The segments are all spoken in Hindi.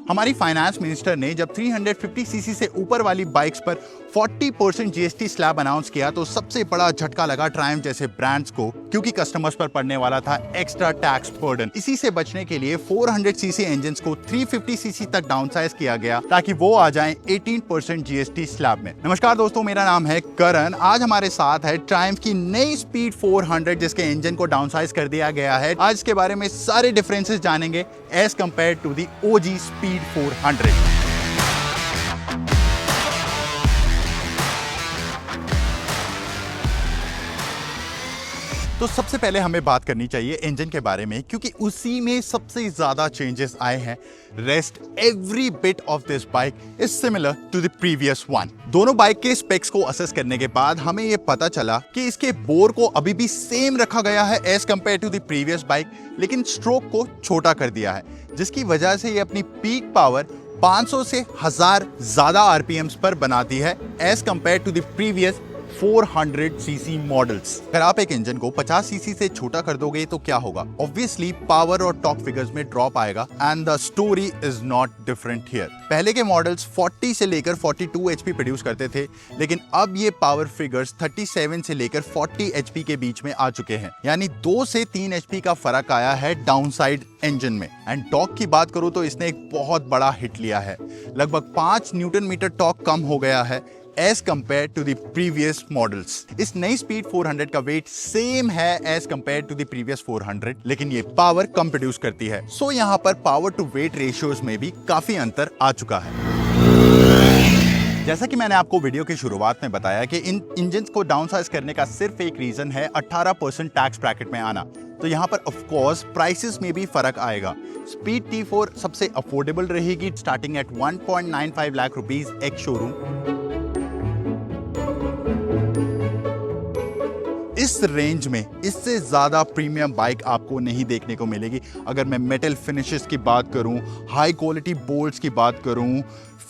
हमारी फाइनेंस मिनिस्टर ने जब 350 सीसी से ऊपर वाली बाइक्स पर 40% जीएसटी स्लैब अनाउंस किया तो सबसे बड़ा झटका लगा ट्रायम्फ जैसे ब्रांड्स को, क्योंकि कस्टमर्स पर पड़ने वाला था एक्स्ट्रा टैक्स बर्डन। इसी से बचने के लिए 400 सीसी इंजन्स को 350 सीसी तक डाउनसाइज किया गया ताकि वो आ जाएं 18% जीएसटी स्लैब में। नमस्कार दोस्तों, मेरा नाम है करण। आज हमारे साथ है ट्रायम्फ की नई स्पीड 400 जिसके इंजन को डाउनसाइज कर दिया गया है। आज इसके बारे में सारे डिफरेंसेस जानेंगे as compared to the OG speed 400। तो सबसे पहले हमें बात करनी चाहिए इंजन के बारे में, क्योंकि उसी में सबसे ज्यादा चेंजेस आए हैं। Rest every bit of this bike is similar to the previous one. दोनों बाइक के स्पेक्स को असेस करने के बाद हमें यह पता चला कि इसके बोर को अभी भी सेम रखा गया है as compared to the previous bike, लेकिन स्ट्रोक को छोटा कर दिया है, जिसकी वजह से ये अपनी पीक पावर 500 से 1000 ज्यादा आरपीएम्स पर बनाती है as compared to the previous 400 CC models. अगर आप एक इंजन को 50 सीसी से छोटा कर दोगे तो क्या होगा? ऑब्वियसली पावर और टॉर्क फिगर्स में ड्रॉप आएगा and the story is not different here. पहले के मॉडल्स 40 से लेकर 42 एचपी प्रोड्यूस करते थे, लेकिन अब ये पावर फिगर्स 37 से लेकर 40 एचपी के बीच में आ चुके हैं, यानी 2 से 3 एचपी का फर्क आया है डाउनसाइड इंजन में। एंड टॉर्क की बात करूं तो इसने एक बहुत बड़ा हिट लिया है, लगभग 5 न्यूटन मीटर टॉर्क कम हो गया है as compared to the previous models। इस नई स्पीड 400 का वेट सेम है as compared to the previous 400, लेकिन ये पावर कम प्रोड्यूस करती है। सो यहाँ पर पावर टू वेट रेशियोज में भी काफी अंतर आ चुका है। जैसा कि मैंने आपको वीडियो की शुरुआत में बताया कि इन इंजन्स को डाउनसाइज करने का सिर्फ एक रीजन है 18% टैक्स ब्रैकेट में आना। तो यहाँ पर ऑफ कोर्स प्राइसेस में भी फर्क आएगा। स्पीड T4 सबसे अफोर्डेबल रहेगी, starting at 1.95 lakh rupees ex showroom. इस रेंज में इससे ज्यादा प्रीमियम बाइक आपको नहीं देखने को मिलेगी। अगर मैं मेटल फिनिशेस की बात करूं, हाई क्वालिटी बोल्ट्स की बात करूं,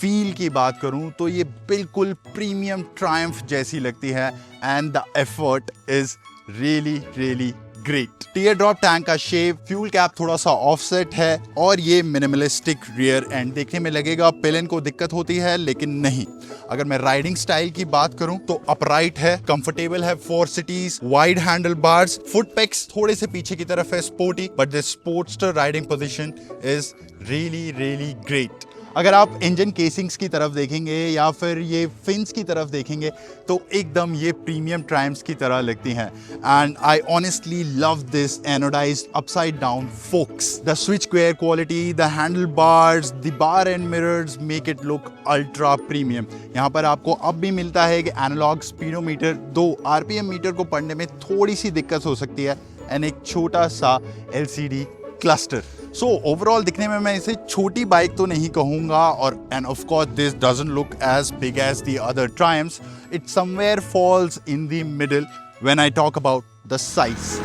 फील की बात करूं, तो ये बिल्कुल प्रीमियम ट्रायम्फ जैसी लगती है and the effort is really great. Tier drop tank का शेप, फ्यूल कैप थोड़ा सा ऑफसेट है और ये मिनिमलिस्टिक रियर एंड। देखने में लगेगा पिलन को दिक्कत होती है, लेकिन नहीं। अगर मैं राइडिंग स्टाइल की बात करूं तो अपराइट है, कंफर्टेबल है for cities, wide handle bars, foot pegs थोड़े से पीछे की तरफ है, sporty, but the sportster riding position is really great. अगर आप इंजन केसिंग्स की तरफ देखेंगे या फिर ये फिन्स की तरफ देखेंगे तो एकदम ये प्रीमियम ट्रायम्फ्स की तरह लगती हैं। And I honestly love this anodised upside down forks. The switch square quality, the handle bars, the bar end mirrors make it look ultra premium. यहाँ पर आपको अब भी मिलता है कि एनालॉग स्पीडोमीटर, दो आरपीएम मीटर को पढ़ने में थोड़ी सी दिक्कत हो सकती है, एंड एक छोटा सा एलसीडी क्लस्टर। सो ओवरऑल दिखने में मैं इसे छोटी बाइक तो नहीं कहूंगा, और and of course this doesn't look as big as the other Triumphs. It somewhere falls in the middle when I talk about the size.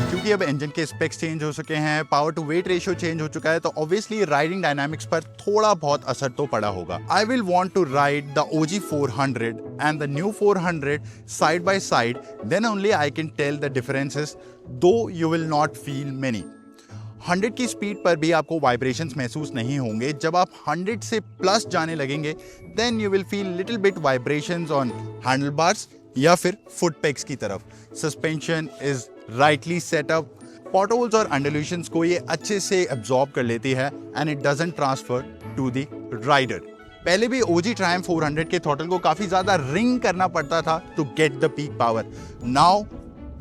क्योंकि अब इंजन के स्पेक्स चेंज हो चुके हैं, power to weight ratio change हो चुका है, तो ऑब्वियसली राइडिंग डायनामिक्स पर थोड़ा बहुत असर तो पड़ा होगा। I will want to ride the OG 400 and the new 400 side by side, then only I can tell the differences, though you will not feel many. 100 की स्पीड पर भी आपको वाइब्रेशंस महसूस नहीं होंगे। जब आप 100 से प्लस जाने लगेंगे then you will feel little bit vibrations on handle bars या फिर फुट पेग्स की तरफ। Suspension is rightly setup, potholes और अंडुलेशंस को ये अच्छे से एब्जॉर्ब कर लेती है and it doesn't transfer to the rider. पहले भी OG ट्रायम्फ 400 के थ्रॉटल को काफी ज्यादा रिंग करना पड़ता था to get the peak power. Now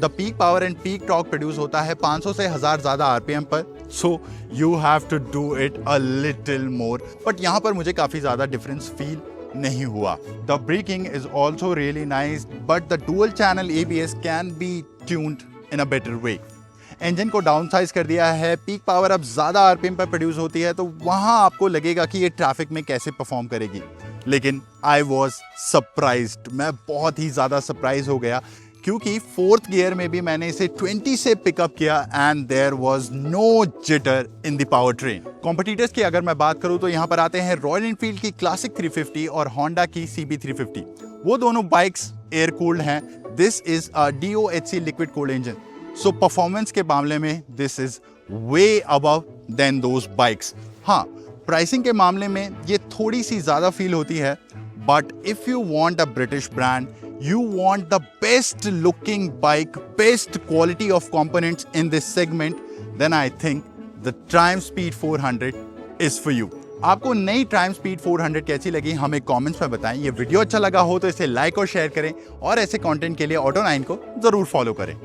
the peak power and peak torque produce होता है 500 से 1000 ज्यादा आरपीएम पर, so you have to do it a little more. But यहाँ पर मुझे काफी ज्यादा डिफरेंस फील नहीं हुआ। The braking is also really nice, but the dual channel ABS can be tuned in a better way. Engine को डाउनसाइज कर दिया है, पीक पावर अब ज्यादा आरपीएम पर प्रोड्यूस होती है, तो वहां आपको लगेगा कि ये ट्रैफिक में कैसे परफॉर्म करेगी। लेकिन आई वॉज सरप्राइज्ड, मैं बहुत ही ज्यादा सरप्राइज हो गया, क्योंकि 4th गियर में भी मैंने इसे 20 से पिकअप किया and there was no jitter in the power train. Competitors की अगर मैं बात करूं तो यहाँ पर आते हैं रॉयल एनफील्ड की क्लासिक 350 और होंडा की CB 350। वो दोनों बाइक्स एयर कूल्ड हैं। This is a DOHC liquid cooled engine, so performance के मामले में this is way above than those bikes. हाँ, प्राइसिंग के मामले में ये थोड़ी सी ज़्यादा फील होती है, but if you want a British brand, you want the best looking bike, best quality of components in this segment, then I think the Triumph Speed 400 is for you. आपको नई Triumph Speed 400 कैसी लगी हमें कमेंट्स में बताएं। ये वीडियो अच्छा लगा हो तो इसे लाइक और शेयर करें और ऐसे कंटेंट के लिए ऑटो 9 को जरूर फॉलो करें।